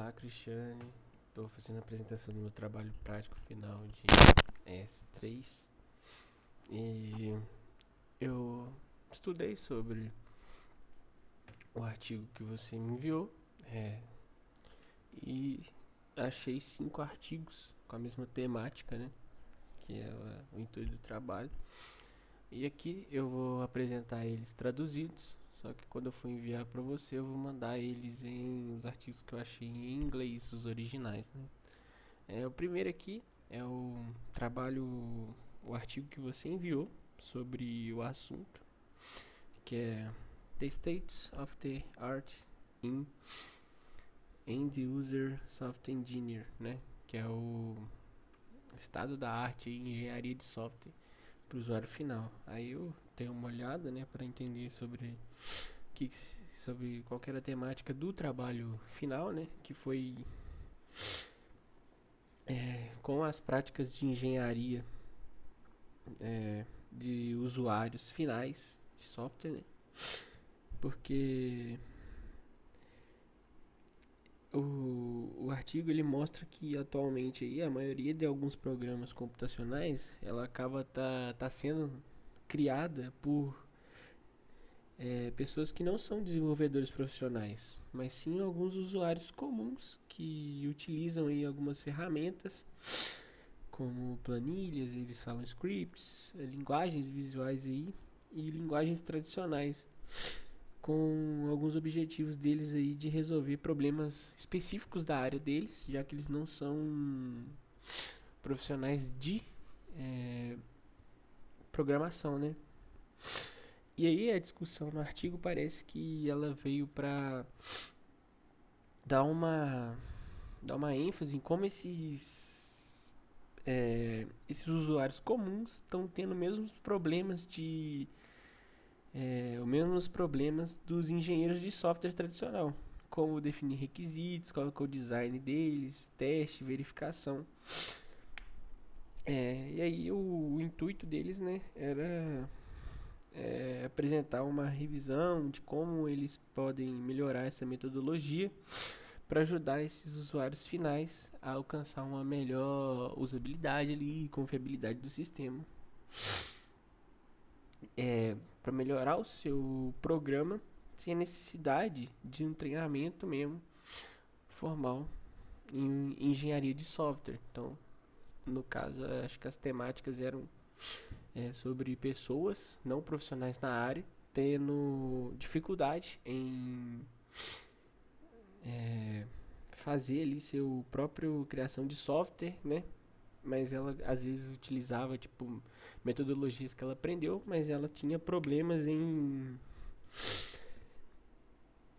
Olá, Cristiane. Estou fazendo a apresentação do meu trabalho prático final de S3 e eu estudei sobre o artigo que você me enviou é, e achei 5 artigos com a mesma temática, né? Que é o intuito do trabalho. E aqui eu vou apresentar eles traduzidos, só que quando eu for enviar para você eu vou mandar eles em os artigos que eu achei em inglês, os originais, né? O primeiro aqui é o trabalho, o artigo que você enviou sobre o assunto, que é The States of the Art in End User Software Engineer, né? Que é o estado da arte em engenharia de software para o usuário final. Aí eu tenho uma olhada, né, para entender que, sobre qual que era a temática do trabalho final, né, que foi com as práticas de engenharia de usuários finais de software, né? Porque o artigo ele mostra que atualmente aí a maioria de alguns programas computacionais ela acaba tá sendo criada por pessoas que não são desenvolvedores profissionais, mas sim alguns usuários comuns que utilizam aí algumas ferramentas como planilhas, eles falam scripts, linguagens visuais aí e linguagens tradicionais com alguns objetivos deles aí de resolver problemas específicos da área deles, já que eles não são profissionais de programação, né? E aí a discussão no artigo parece que ela veio para dar uma ênfase em como esses usuários comuns estão tendo os mesmos problemas dos engenheiros de software tradicional, como definir requisitos, qual é o design deles, teste, verificação. E aí o intuito deles, né, era apresentar uma revisão de como eles podem melhorar essa metodologia para ajudar esses usuários finais a alcançar uma melhor usabilidade ali e confiabilidade do sistema. Para melhorar o seu programa sem a necessidade de um treinamento mesmo formal em engenharia de software. Então, no caso, acho que as temáticas eram sobre pessoas não profissionais na área tendo dificuldade em fazer ali seu próprio criação de software, né? Mas ela às vezes utilizava tipo metodologias que ela aprendeu, mas ela tinha problemas em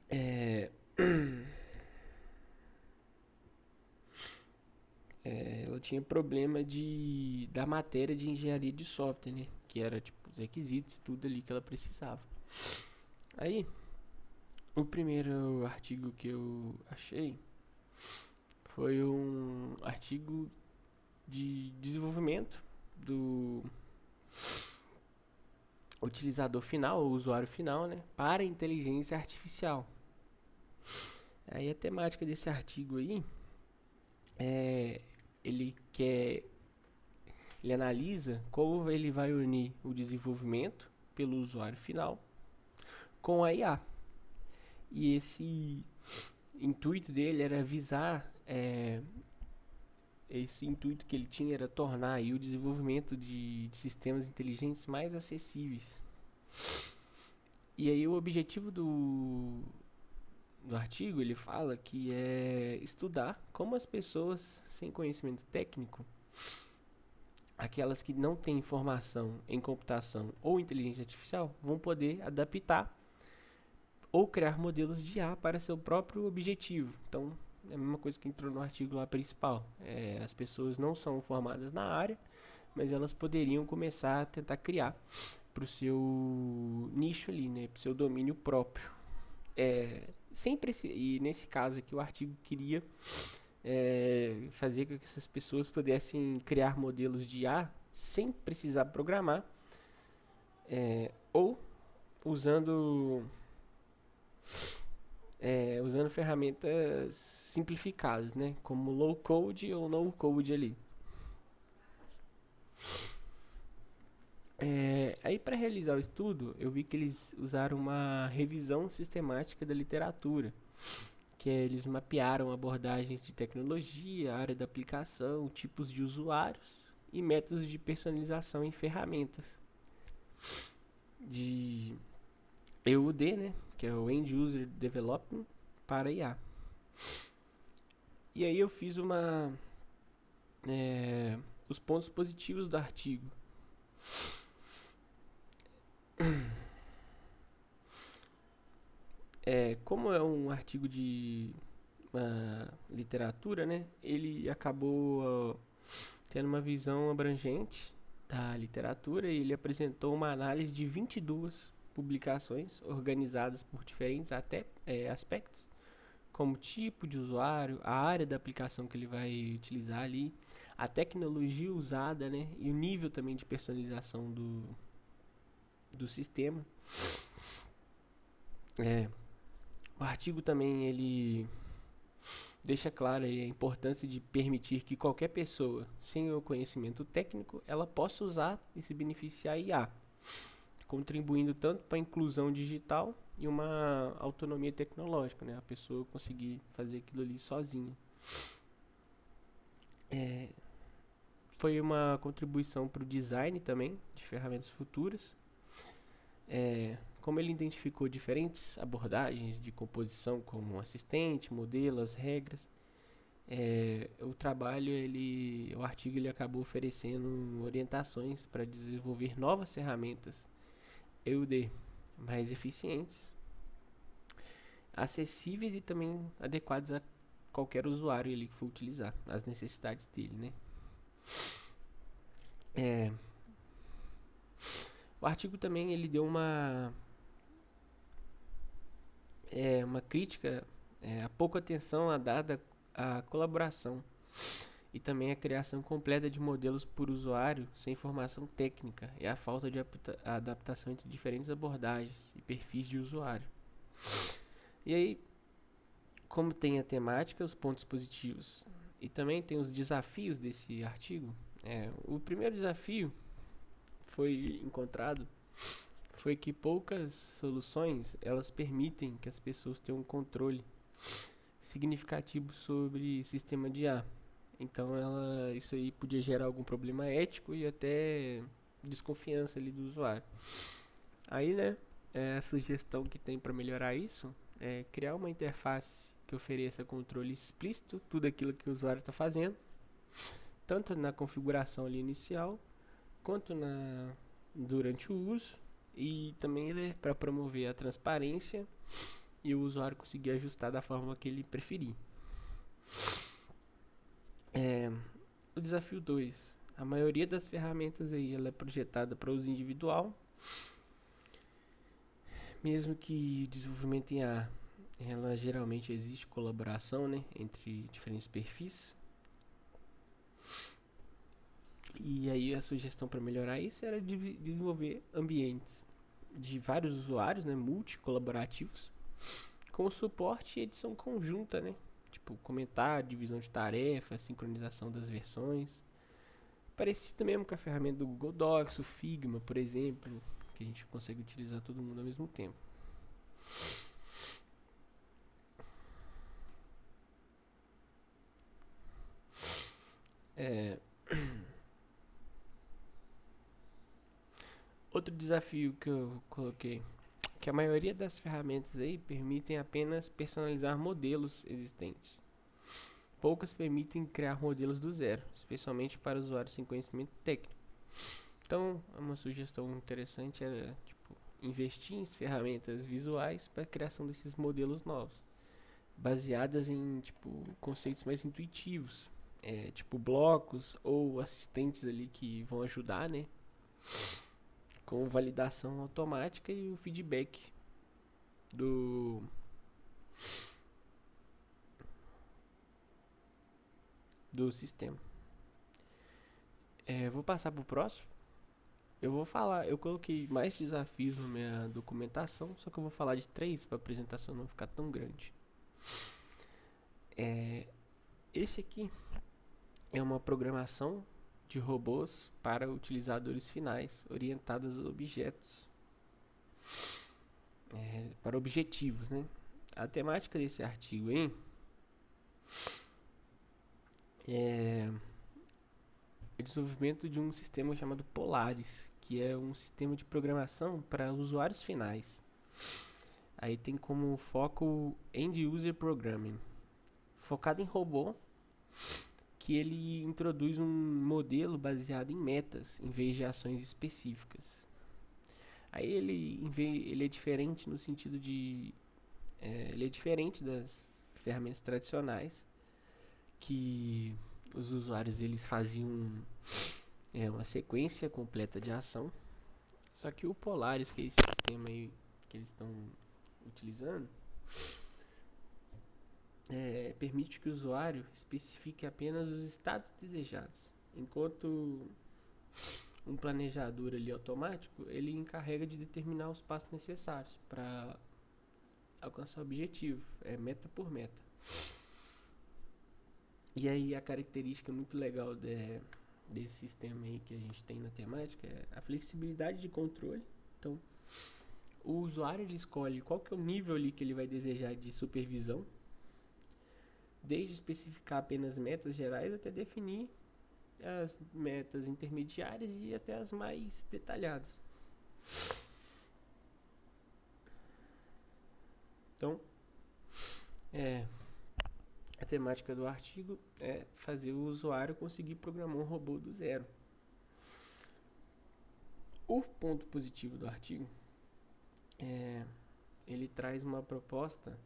é, ela tinha problema da matéria de engenharia de software, né? Que era tipo os requisitos, tudo ali que ela precisava. Aí, o primeiro artigo que eu achei foi um artigo de desenvolvimento do utilizador final, o usuário final, né, para a inteligência artificial. Aí a temática desse artigo aí ele quer ele analisa como ele vai unir o desenvolvimento pelo usuário final com a IA. E esse intuito dele era visar esse intuito que ele tinha era tornar aí o desenvolvimento de sistemas inteligentes mais acessíveis. E aí o objetivo do artigo ele fala que é estudar como as pessoas sem conhecimento técnico, aquelas que não têm formação em computação ou inteligência artificial, vão poder adaptar ou criar modelos de IA para seu próprio objetivo. Então, é a mesma coisa que entrou no artigo lá principal. As pessoas não são formadas na área, mas elas poderiam começar a tentar criar para o seu nicho ali, né, para o seu domínio próprio. E nesse caso aqui o artigo queria fazer com que essas pessoas pudessem criar modelos de IA sem precisar programar ou usando usando ferramentas simplificadas, né? Como low code ou no code ali. Aí para realizar o estudo, eu vi que eles usaram uma revisão sistemática da literatura, que eles mapearam abordagens de tecnologia, área da aplicação, tipos de usuários e métodos de personalização em ferramentas de EUD, né, que é o End User Development para IA. E aí eu fiz os pontos positivos do artigo. Como é um artigo de literatura, né, ele acabou tendo uma visão abrangente da literatura e ele apresentou uma análise de 22 publicações organizadas por diferentes aspectos, como tipo de usuário, a área da aplicação que ele vai utilizar ali, a tecnologia usada, né, e o nível também de personalização do sistema. O artigo também ele deixa claro a importância de permitir que qualquer pessoa sem o conhecimento técnico ela possa usar e se beneficiar IA, contribuindo tanto para a inclusão digital e uma autonomia tecnológica, né? A pessoa conseguir fazer aquilo ali sozinha. Foi uma contribuição para o design também de ferramentas futuras. Como ele identificou diferentes abordagens de composição, como assistente, modelo, as regras, o artigo ele acabou oferecendo orientações para desenvolver novas ferramentas EUD mais eficientes, acessíveis e também adequadas a qualquer usuário ele que for utilizar, as necessidades dele, né? O artigo também ele deu uma crítica a pouca atenção dada à colaboração e também a criação completa de modelos por usuário sem formação técnica e a falta de adaptação entre diferentes abordagens e perfis de usuário. E aí, como tem a temática, os pontos positivos e também tem os desafios desse artigo, o primeiro desafio foi encontrado foi que poucas soluções elas permitem que as pessoas tenham um controle significativo sobre sistema de IA. Então isso aí podia gerar algum problema ético e até desconfiança ali do usuário. Aí, né, a sugestão que tem para melhorar isso é criar uma interface que ofereça controle explícito tudo aquilo que o usuário está fazendo, tanto na configuração ali inicial quanto durante o uso, e também para promover a transparência e o usuário conseguir ajustar da forma que ele preferir. O desafio 2. A maioria das ferramentas aí ela é projetada para uso individual, mesmo que o desenvolvimento em IA ela geralmente existe colaboração, né, entre diferentes perfis. E aí a sugestão para melhorar isso era desenvolver ambientes de vários usuários, né, multi-colaborativos, com suporte e edição conjunta, né? Tipo, comentário, divisão de tarefas, sincronização das versões. Parecido mesmo com a ferramenta do Google Docs, o Figma, por exemplo, que a gente consegue utilizar todo mundo ao mesmo tempo. Outro desafio que eu coloquei, que a maioria das ferramentas aí permitem apenas personalizar modelos existentes. Poucas permitem criar modelos do zero, especialmente para usuários sem conhecimento técnico. Então, uma sugestão interessante era investir em ferramentas visuais para a criação desses modelos novos, baseadas em conceitos mais intuitivos, tipo blocos ou assistentes ali que vão ajudar, né? Com validação automática e o feedback do sistema. Vou passar para o próximo. Eu coloquei mais desafios na minha documentação, só que eu vou falar de três para a apresentação não ficar tão grande. Esse aqui é uma programação de robôs para utilizadores finais, orientadas a objetos, para objetivos, né? A temática desse artigo aí é o desenvolvimento de um sistema chamado Polaris, que é um sistema de programação para usuários finais. Aí tem como foco End User Programming, focado em robô, que ele introduz um modelo baseado em metas, em vez de ações específicas. Aí ele é diferente no sentido de... ele é diferente das ferramentas tradicionais, que os usuários eles faziam uma sequência completa de ação. Só que o Polaris, que é esse sistema aí que eles estão utilizando, permite que o usuário especifique apenas os estados desejados, enquanto um planejador ali automático ele encarrega de determinar os passos necessários para alcançar o objetivo, meta por meta. E aí a característica muito legal desse sistema aí que a gente tem na temática é a flexibilidade de controle. Então, o usuário ele escolhe qual que é o nível ali que ele vai desejar de supervisão, desde especificar apenas metas gerais até definir as metas intermediárias e até as mais detalhadas. Então, a temática do artigo é fazer o usuário conseguir programar um robô do zero. O ponto positivo do artigo ele traz uma proposta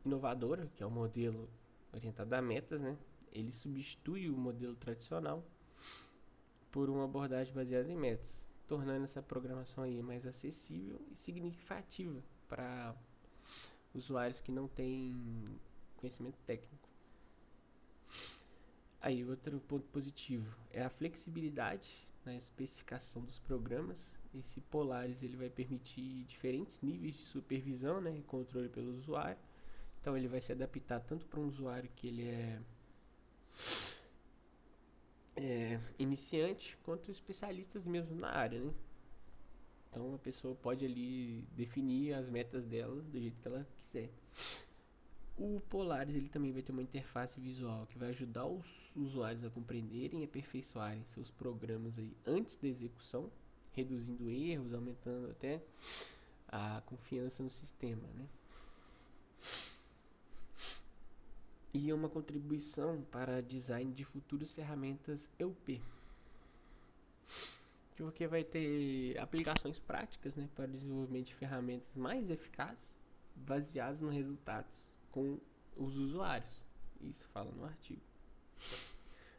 inovadora, que é o modelo orientado a metas, né? Ele substitui o modelo tradicional por uma abordagem baseada em metas, tornando essa programação aí mais acessível e significativa para usuários que não têm conhecimento técnico. Aí, outro ponto positivo é a flexibilidade na especificação dos programas. Esse Polaris ele vai permitir diferentes níveis de supervisão, né, e controle pelo usuário. Então ele vai se adaptar tanto para um usuário que ele é iniciante, quanto especialistas mesmo na área, né? Então a pessoa pode ali definir as metas dela do jeito que ela quiser. O Polaris ele também vai ter uma interface visual que vai ajudar os usuários a compreenderem e aperfeiçoarem seus programas aí antes da execução, reduzindo erros, aumentando até a confiança no sistema, né? E uma contribuição para design de futuras ferramentas EUP, porque vai ter aplicações práticas, né, para o desenvolvimento de ferramentas mais eficazes, baseadas nos resultados com os usuários. Isso fala no artigo.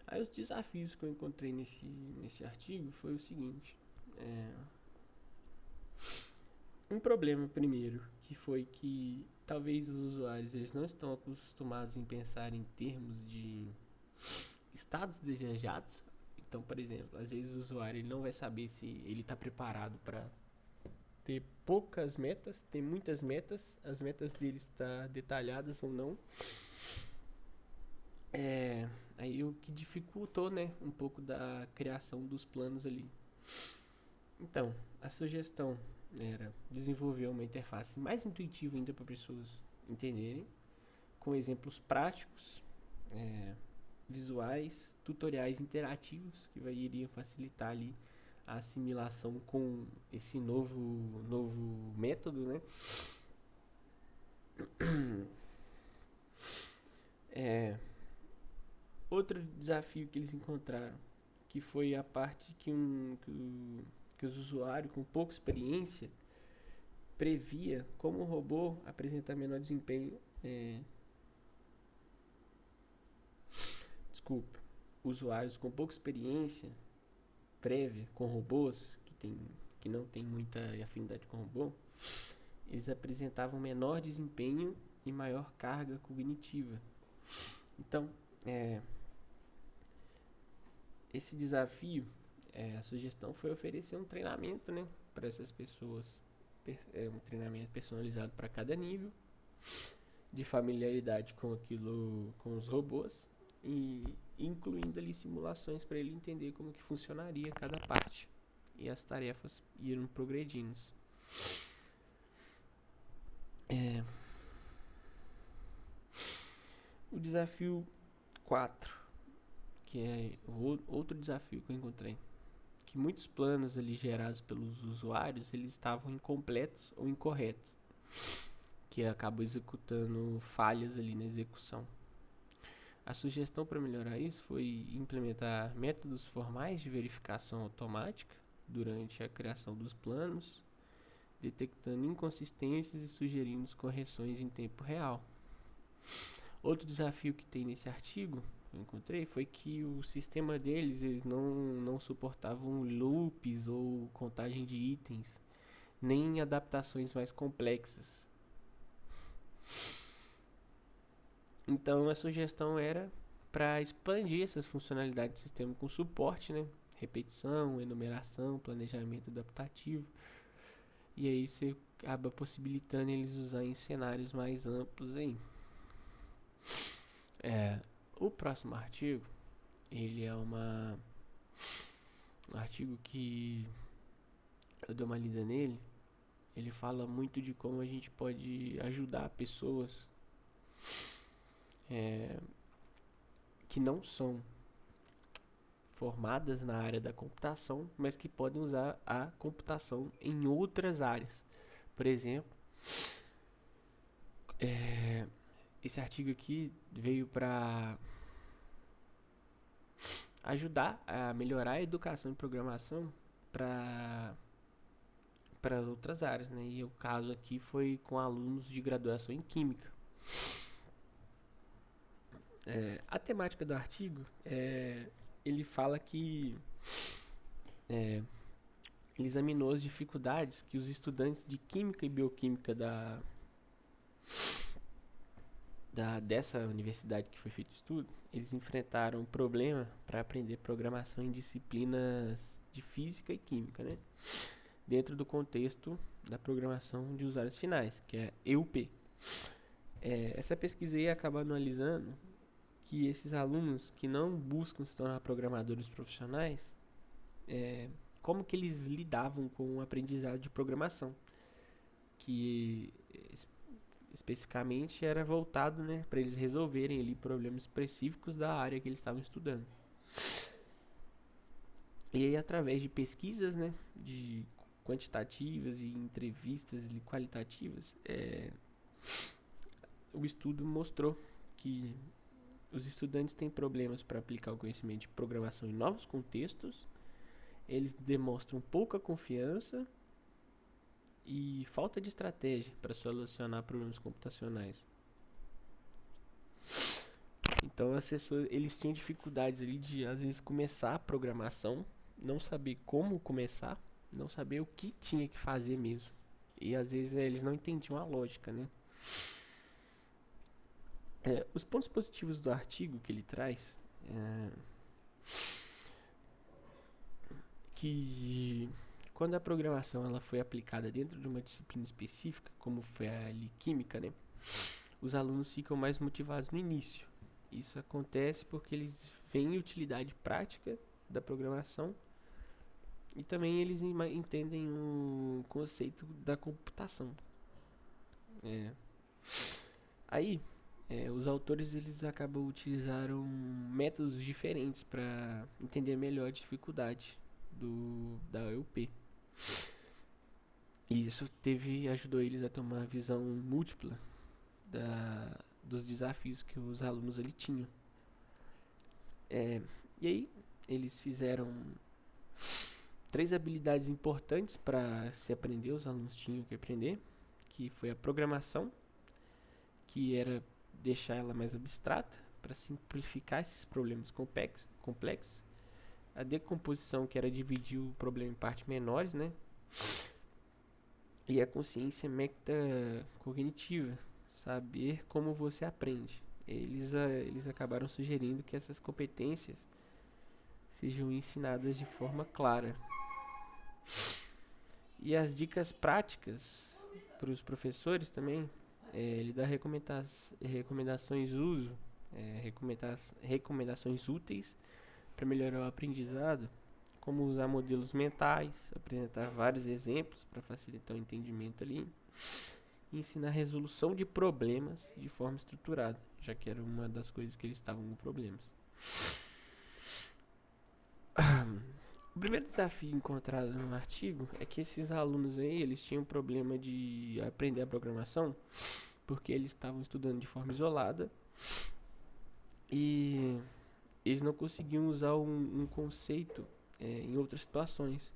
Aí os desafios que eu encontrei nesse artigo foi o seguinte. Um problema primeiro, que foi que talvez os usuários eles não estão acostumados em pensar em termos de estados desejados. Então, por exemplo, às vezes o usuário ele não vai saber se ele está preparado para ter poucas metas, ter muitas metas, as metas dele estão detalhadas ou não. Aí o que dificultou, né, um pouco da criação dos planos ali. Então, a sugestão era desenvolver uma interface mais intuitiva ainda para pessoas entenderem, com exemplos práticos, visuais, tutoriais interativos que iriam facilitar ali a assimilação com esse novo método, né? Outro desafio que eles encontraram, que foi a parte que os usuários com pouca experiência previa como o robô apresentar menor desempenho. Usuários com pouca experiência prévia com robôs, que não tem muita afinidade com robô, eles apresentavam menor desempenho e maior carga cognitiva. Então, esse desafio A sugestão foi oferecer um treinamento, né, para essas pessoas, um treinamento personalizado para cada nível de familiaridade com aquilo, com os robôs, e incluindo ali simulações para ele entender como que funcionaria cada parte, e as tarefas iam progredindo. O desafio 4, que é o outro desafio que eu encontrei, que muitos planos ali gerados pelos usuários, eles estavam incompletos ou incorretos, que acabou executando falhas ali na execução. A sugestão para melhorar isso foi implementar métodos formais de verificação automática durante a criação dos planos, detectando inconsistências e sugerindo correções em tempo real. Outro desafio que tem nesse artigo que eu encontrei foi que o sistema deles, eles não suportavam loops ou contagem de itens, nem adaptações mais complexas. Então a sugestão era para expandir essas funcionalidades do sistema com suporte, né? Repetição, enumeração, planejamento adaptativo. E aí você acaba possibilitando eles usar em cenários mais amplos aí. O próximo artigo, ele é um artigo que eu dei uma lida nele. Ele fala muito de como a gente pode ajudar pessoas que não são formadas na área da computação, mas que podem usar a computação em outras áreas. Por exemplo, esse artigo aqui veio para ajudar a melhorar a educação em programação para outras áreas, né? E o caso aqui foi com alunos de graduação em Química. A temática do artigo, ele fala que ele examinou as dificuldades que os estudantes de Química e Bioquímica dessa universidade que foi feito o estudo, eles enfrentaram um problema para aprender programação em disciplinas de Física e Química, né? Dentro do contexto da programação de usuários finais, que é EUP. Essa pesquisa aí acaba analisando que esses alunos que não buscam se tornar programadores profissionais, como que eles lidavam com o aprendizado de programação, que especificamente era voltado, né, para eles resolverem ali problemas específicos da área que eles estavam estudando. E aí, através de pesquisas, né, de quantitativas e entrevistas qualitativas, o estudo mostrou que os estudantes têm problemas para aplicar o conhecimento de programação em novos contextos, eles demonstram pouca confiança e falta de estratégia para solucionar problemas computacionais. Então, eles tinham dificuldades ali de, às vezes, começar a programação, não saber como começar, não saber o que tinha que fazer mesmo. E, às vezes, eles não entendiam a lógica, né? Os pontos positivos do artigo que ele traz que quando a programação ela foi aplicada dentro de uma disciplina específica, como foi a química, né, os alunos ficam mais motivados no início. Isso acontece porque eles veem utilidade prática da programação e também eles entendem o conceito da computação. Aí, os autores eles acabam utilizaram métodos diferentes para entender melhor a dificuldade da EUP. E isso ajudou eles a ter uma visão múltipla dos desafios que os alunos ali tinham. E aí, eles fizeram 3 habilidades importantes para se aprender, os alunos tinham que aprender, que foi a programação, que era deixar ela mais abstrata, para simplificar esses problemas complexos. A decomposição, que era dividir o problema em partes menores, né? E a consciência metacognitiva, saber como você aprende. Eles acabaram sugerindo que essas competências sejam ensinadas de forma clara. E as dicas práticas para os professores também, ele dá recomendações uso, recomendações úteis para melhorar o aprendizado, como usar modelos mentais, apresentar vários exemplos para facilitar o entendimento ali, e ensinar a resolução de problemas de forma estruturada, já que era uma das coisas que eles estavam com problemas. O primeiro desafio encontrado no artigo é que esses alunos aí, eles tinham problema de aprender a programação porque eles estavam estudando de forma isolada e eles não conseguiam usar um conceito em outras situações.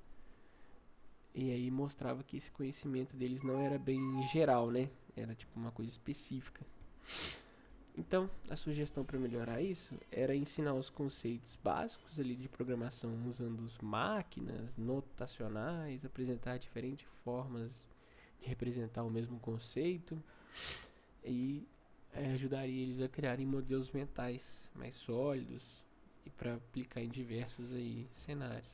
E aí mostrava que esse conhecimento deles não era bem geral, né? Era tipo uma coisa específica. Então, a sugestão para melhorar isso era ensinar os conceitos básicos ali de programação usando as máquinas notacionais, apresentar diferentes formas de representar o mesmo conceito e ajudaria eles a criarem modelos mentais mais sólidos e para aplicar em diversos aí cenários.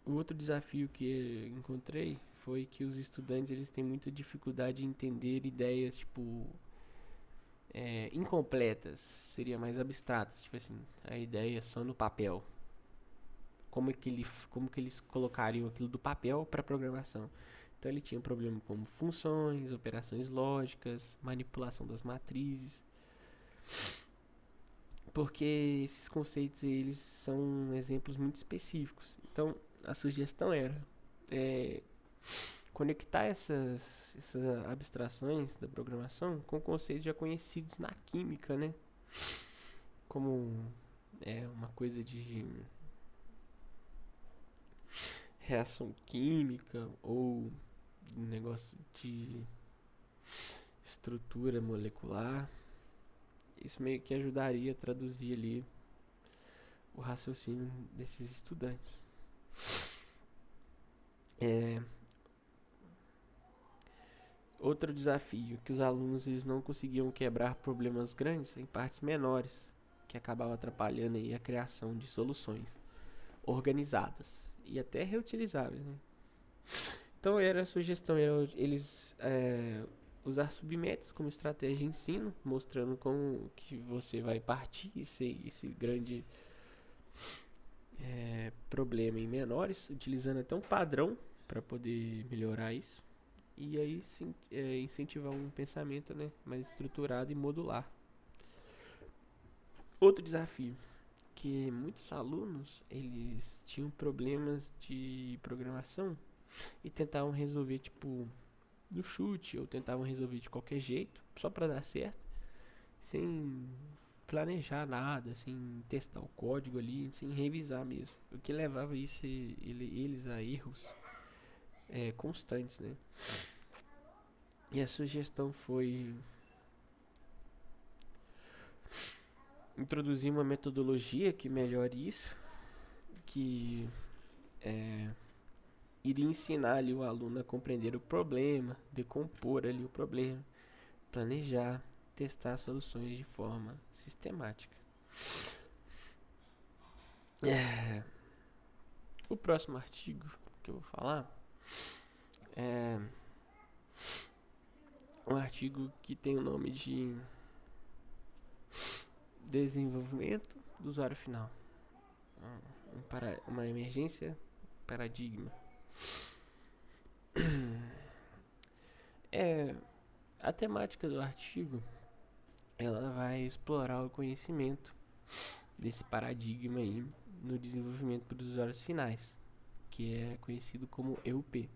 O outro desafio que eu encontrei foi que os estudantes eles têm muita dificuldade em entender ideias tipo incompletas, seria mais abstratas, tipo assim, a ideia só no papel. Como que eles colocariam aquilo do papel para programação? Então ele tinha um problema como funções, operações lógicas, manipulação das matrizes, porque esses conceitos eles são exemplos muito específicos. Então a sugestão era conectar essas abstrações da programação com conceitos já conhecidos na química, né? Como uma coisa de reação química ou um negócio de estrutura molecular. Isso meio que ajudaria a traduzir ali o raciocínio desses estudantes. Outro desafio, que os alunos eles não conseguiam quebrar problemas grandes em partes menores, que acabava atrapalhando aí a criação de soluções organizadas e até reutilizáveis, né? Então a sugestão era eles usar submétodos como estratégia de ensino, mostrando como que você vai partir esse grande problema em menores, utilizando até um padrão para poder melhorar isso. E aí incentivar um pensamento, né, mais estruturado e modular. Outro desafio, que muitos alunos eles tinham problemas de programação e tentavam resolver tipo no chute ou tentavam resolver de qualquer jeito, só para dar certo, sem planejar nada, sem testar o código ali, sem revisar mesmo. O que levava eles a erros constantes, né? E a sugestão foi introduzir uma metodologia que melhore isso, que iria ensinar ali o aluno a compreender o problema, decompor ali o problema, planejar, testar soluções de forma sistemática. O próximo artigo que eu vou falar é um artigo que tem o nome de desenvolvimento do usuário final, uma emergência paradigma. A temática do artigo ela vai explorar o conhecimento desse paradigma aí no desenvolvimento dos usuários finais, que é conhecido como EUP.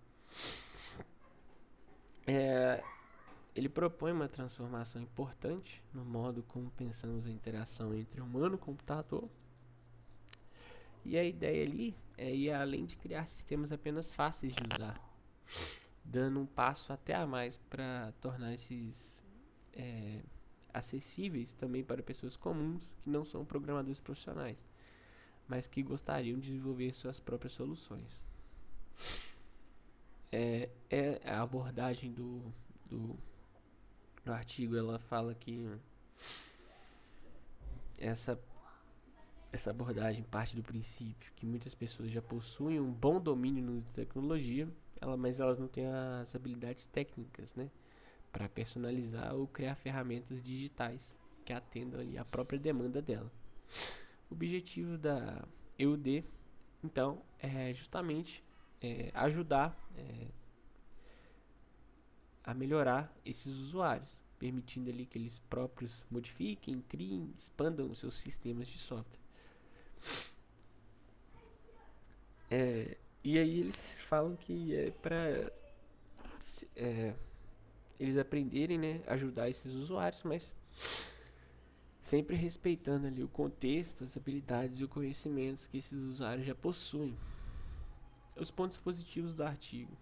Ele propõe uma transformação importante no modo como pensamos a interação entre humano e computador. E a ideia ali é ir além de criar sistemas apenas fáceis de usar, dando um passo até a mais para tornar esses acessíveis também para pessoas comuns que não são programadores profissionais, mas que gostariam de desenvolver suas próprias soluções. A abordagem do artigo ela fala que Essa, essa abordagem parte do princípio que muitas pessoas já possuem um bom domínio no uso de tecnologia, mas elas não têm as habilidades técnicas, né, para personalizar ou criar ferramentas digitais que atendam ali a própria demanda dela. O objetivo da EUD, então, é justamente ajudar a melhorar esses usuários, permitindo ali que eles próprios modifiquem, criem, expandam os seus sistemas de software. E aí eles falam que é para eles aprenderem, né, ajudar esses usuários, mas sempre respeitando ali o contexto, as habilidades e os conhecimentos que esses usuários já possuem. Os pontos positivos do artigo.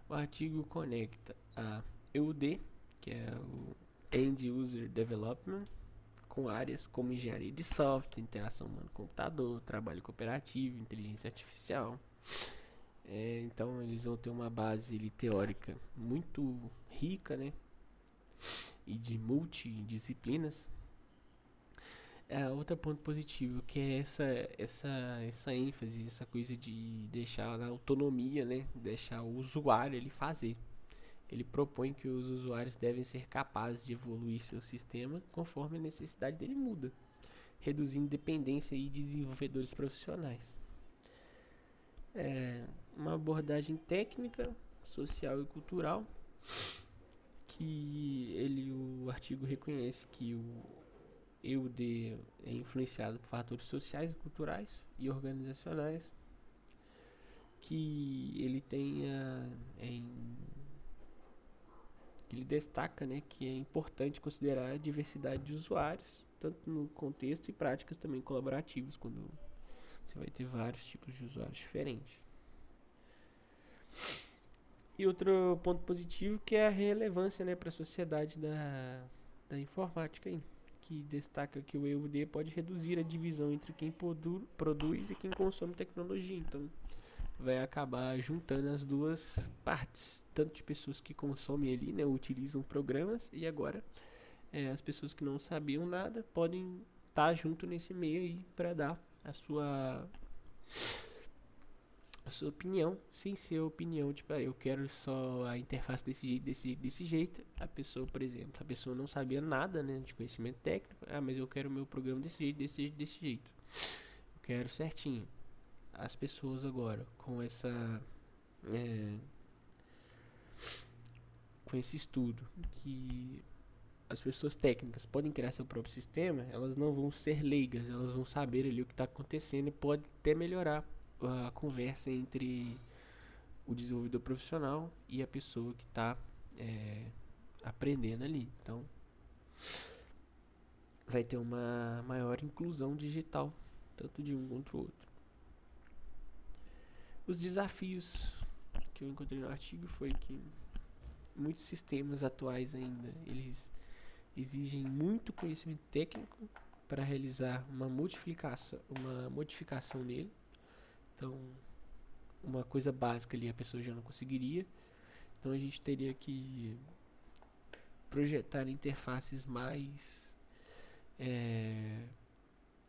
O artigo conecta a EUD, que é o End User Development, com áreas como engenharia de software, interação humano-computador, trabalho cooperativo, inteligência artificial. Então eles vão ter uma base ali, teórica muito rica, né? E de multidisciplinas. Outro ponto positivo, que é essa ênfase, essa coisa de deixar na autonomia, né? Deixar o usuário ele fazer. Ele propõe que os usuários devem ser capazes de evoluir seu sistema conforme a necessidade dele muda, reduzindo dependência de desenvolvedores profissionais. Uma abordagem técnica, social e cultural, que o artigo reconhece que o EUD é influenciado por fatores sociais, culturais e organizacionais, que ele ele destaca, né, que é importante considerar a diversidade de usuários, tanto no contexto e práticas também colaborativas, quando você vai ter vários tipos de usuários diferentes. E outro ponto positivo que é a relevância, né, para a sociedade da informática aí, que destaca que o EUD pode reduzir a divisão entre quem produz e quem consome tecnologia. Então, vai acabar juntando as duas partes, tanto de pessoas que consomem ali, né, utilizam programas, e agora as pessoas que não sabiam nada podem estar junto nesse meio aí para dar a sua opinião, sem ser a opinião, tipo, eu quero só a interface desse jeito, desse jeito. A pessoa, por exemplo, a pessoa não sabia nada, né, de conhecimento técnico. Mas eu quero o meu programa desse jeito, desse jeito, desse jeito. Eu quero certinho. As pessoas agora, com esse estudo, que as pessoas técnicas podem criar seu próprio sistema, elas não vão ser leigas, elas vão saber ali o que está acontecendo e pode até melhorar a conversa entre o desenvolvedor profissional e a pessoa que está aprendendo ali. Então, vai ter uma maior inclusão digital, tanto de um quanto do outro. Os desafios que eu encontrei no artigo foi que muitos sistemas atuais ainda, eles exigem muito conhecimento técnico para realizar uma modificação nele. Então, uma coisa básica ali a pessoa já não conseguiria. Então a gente teria que projetar interfaces mais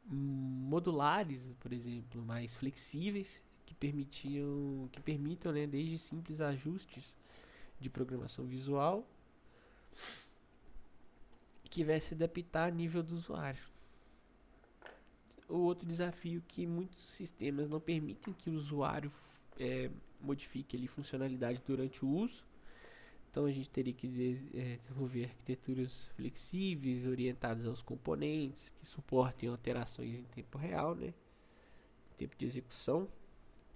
modulares, por exemplo, mais flexíveis, que permitam, né, desde simples ajustes de programação visual, que vai se adaptar a nível do usuário. O outro desafio que muitos sistemas não permitem que o usuário modifique ali funcionalidade durante o uso. Então a gente teria que desenvolver arquiteturas flexíveis, orientadas aos componentes, que suportem alterações em tempo real, né? Tempo de execução,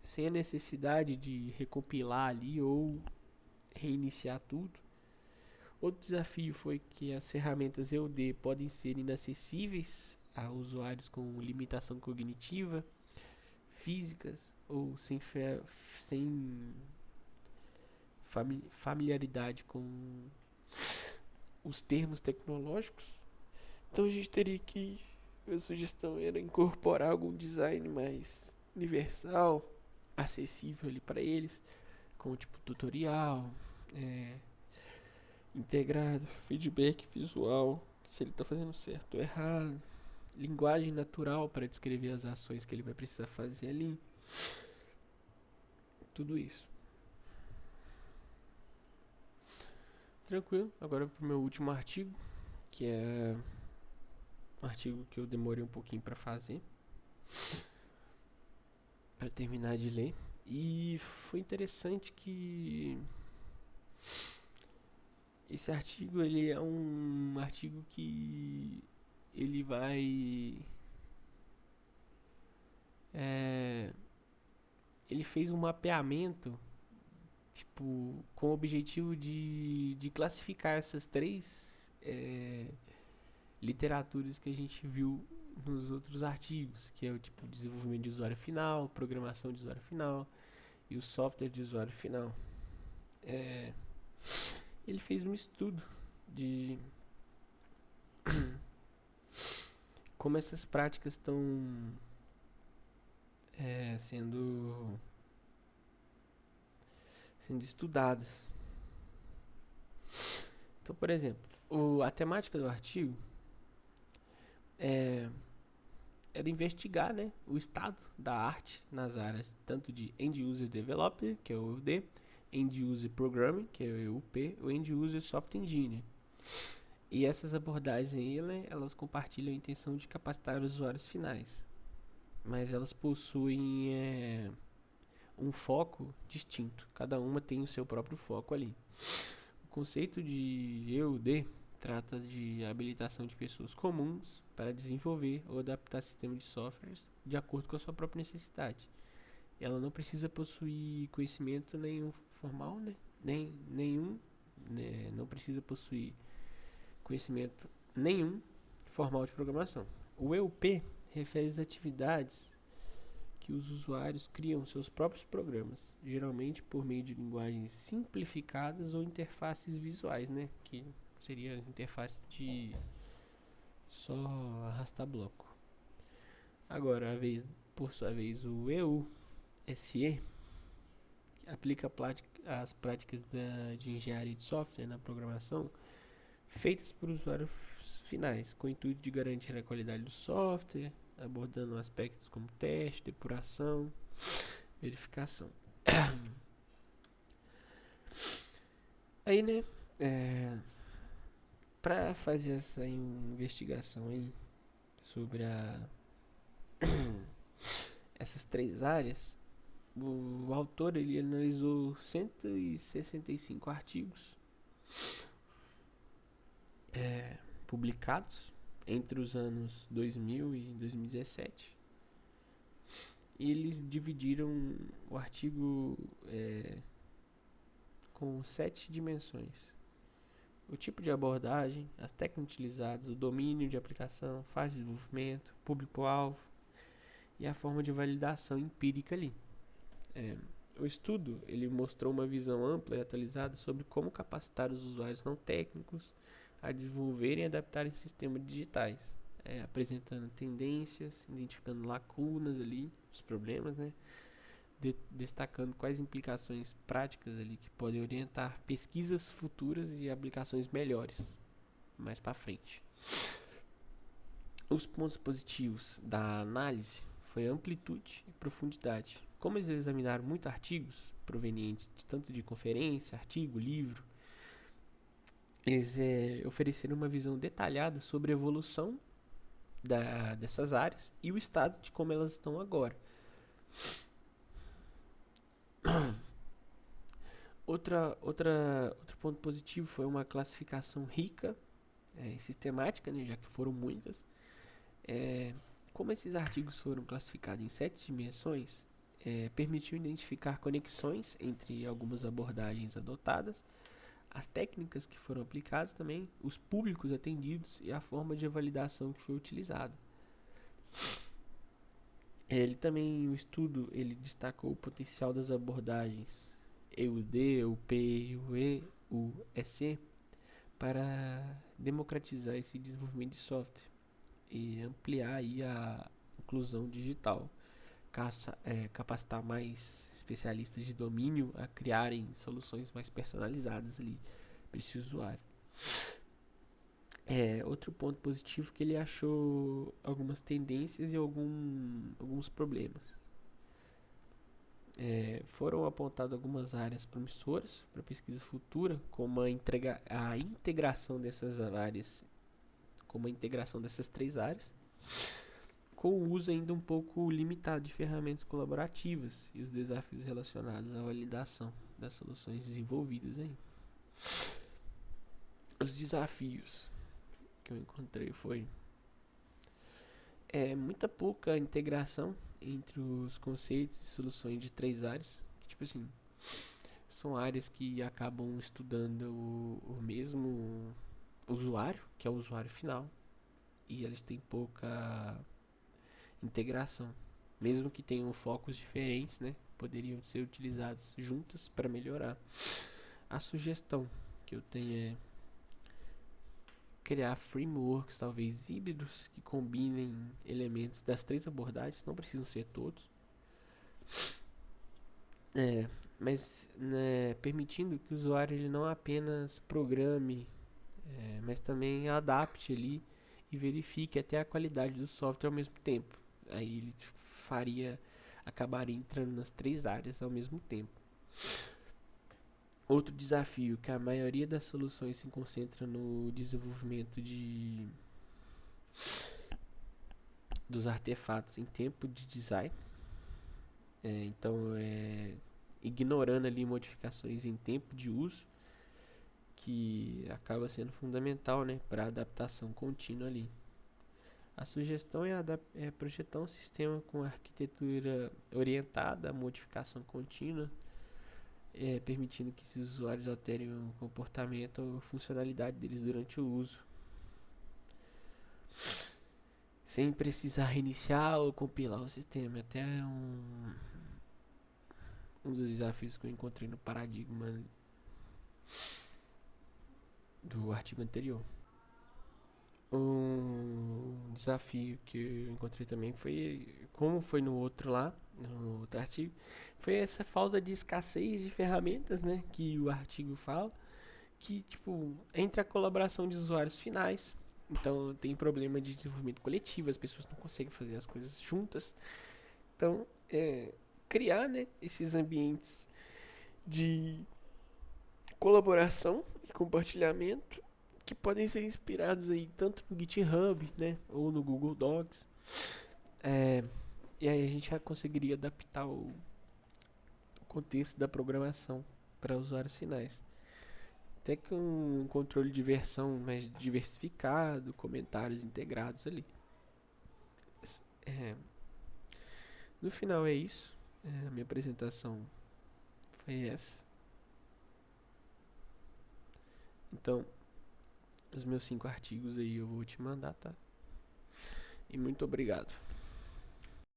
sem a necessidade de recompilar ali ou reiniciar tudo. Outro desafio foi que as ferramentas EUD podem ser inacessíveis a usuários com limitação cognitiva, físicas ou sem familiaridade com os termos tecnológicos. Então a gente teria que, a sugestão era incorporar algum design mais universal, acessível ali para eles, como tipo tutorial, integrado, feedback visual, se ele está fazendo certo ou errado, linguagem natural para descrever as ações que ele vai precisar fazer ali. Tudo isso. Tranquilo, agora pro meu último artigo, que é um artigo que eu demorei um pouquinho para fazer, para terminar de ler. E foi interessante que esse artigo, ele é um artigo que ele vai ele fez um mapeamento, tipo, com o objetivo de classificar essas três literaturas que a gente viu nos outros artigos, que é o tipo desenvolvimento de usuário final, programação de usuário final e o software de usuário final. Ele fez um estudo de como essas práticas estão sendo estudadas. Então, por exemplo, a temática do artigo era investigar, né, o estado da arte nas áreas tanto de End User Developer, que é o EUD, End User Programming, que é o EUP, o End User Software Engineer. E essas abordagens aí, elas compartilham a intenção de capacitar os usuários finais, mas elas possuem um foco distinto. Cada uma tem o seu próprio foco ali. O conceito de EUD trata de habilitação de pessoas comuns para desenvolver ou adaptar sistemas de softwares de acordo com a sua própria necessidade. Ela não precisa possuir conhecimento nenhum formal, né? Não precisa possuir conhecimento nenhum formal de programação. O EUP refere às atividades que os usuários criam seus próprios programas, geralmente por meio de linguagens simplificadas ou interfaces visuais, né? Que seria as interfaces de só arrastar bloco. Agora, por sua vez, o EUSE aplica as práticas de engenharia de software na programação feitas por usuários finais, com o intuito de garantir a qualidade do software, abordando aspectos como teste, depuração, verificação. Aí, né, para fazer essa investigação aí sobre essas três áreas, o autor ele analisou 165 artigos publicados entre os anos 2000 e 2017. E eles dividiram o artigo com 7 dimensões: o tipo de abordagem, as técnicas utilizadas, o domínio de aplicação, fase de desenvolvimento, público-alvo e a forma de validação empírica ali. O estudo ele mostrou uma visão ampla e atualizada sobre como capacitar os usuários não técnicos a desenvolverem e adaptarem sistemas digitais, apresentando tendências, identificando lacunas ali, os problemas, né? Destacando quais implicações práticas ali que podem orientar pesquisas futuras e aplicações melhores mais para frente. Os pontos positivos da análise foi a amplitude e profundidade. Como eles examinaram muitos artigos provenientes tanto de conferência, artigo, livro, eles ofereceram uma visão detalhada sobre a evolução dessas áreas e o estado de como elas estão agora. Outro ponto positivo foi uma classificação rica e sistemática, né, já que foram muitas. Como esses artigos foram classificados em 7 dimensões, permitiu identificar conexões entre algumas abordagens adotadas, as técnicas que foram aplicadas também, os públicos atendidos e a forma de validação que foi utilizada. O estudo ele destacou o potencial das abordagens EUD, EUP e EUSE para democratizar esse desenvolvimento de software e ampliar aí a inclusão digital, capacitar mais especialistas de domínio a criarem soluções mais personalizadas ali para esse usuário. Outro ponto positivo é que ele achou algumas tendências e alguns problemas. Foram apontadas algumas áreas promissoras para pesquisa futura, como a integração dessas áreas, como a integração dessas três áreas, com o uso ainda um pouco limitado de ferramentas colaborativas e os desafios relacionados à validação das soluções desenvolvidas aí. Os desafios que eu encontrei foi muita pouca integração entre os conceitos e soluções de três áreas, que, tipo assim, são áreas que acabam estudando o mesmo usuário, que é o usuário final, e eles têm pouca integração. Mesmo que tenham focos diferentes, né, poderiam ser utilizados juntas para melhorar. A sugestão que eu tenho é criar frameworks, talvez híbridos, que combinem elementos das três abordagens, não precisam ser todos, mas né, permitindo que o usuário ele não apenas programe, mas também adapte ali e verifique até a qualidade do software ao mesmo tempo. Aí ele acabaria entrando nas três áreas ao mesmo tempo. Outro desafio, que a maioria das soluções se concentra no desenvolvimento dos artefatos em tempo de design. Então, ignorando ali modificações em tempo de uso, que acaba sendo fundamental, né, para a adaptação contínua ali. A sugestão é projetar um sistema com arquitetura orientada à modificação contínua, permitindo que esses usuários alterem o comportamento ou funcionalidade deles durante o uso, sem precisar reiniciar ou compilar o sistema. Até um dos desafios que eu encontrei no paradigma do artigo anterior. Um desafio que eu encontrei também foi, como foi no outro artigo, foi essa falta de escassez de ferramentas, né, que o artigo fala, que, tipo, entre a colaboração de usuários finais, então tem problema de desenvolvimento coletivo, as pessoas não conseguem fazer as coisas juntas, então, criar, né, esses ambientes de colaboração e compartilhamento que podem ser inspirados aí tanto no GitHub, né, ou no Google Docs. E aí a gente já conseguiria adaptar o contexto da programação para usuários finais. Até que um controle de versão mais diversificado, comentários integrados ali. No final é isso. A minha apresentação foi essa. Então, os meus 5 artigos aí eu vou te mandar, tá? E muito obrigado.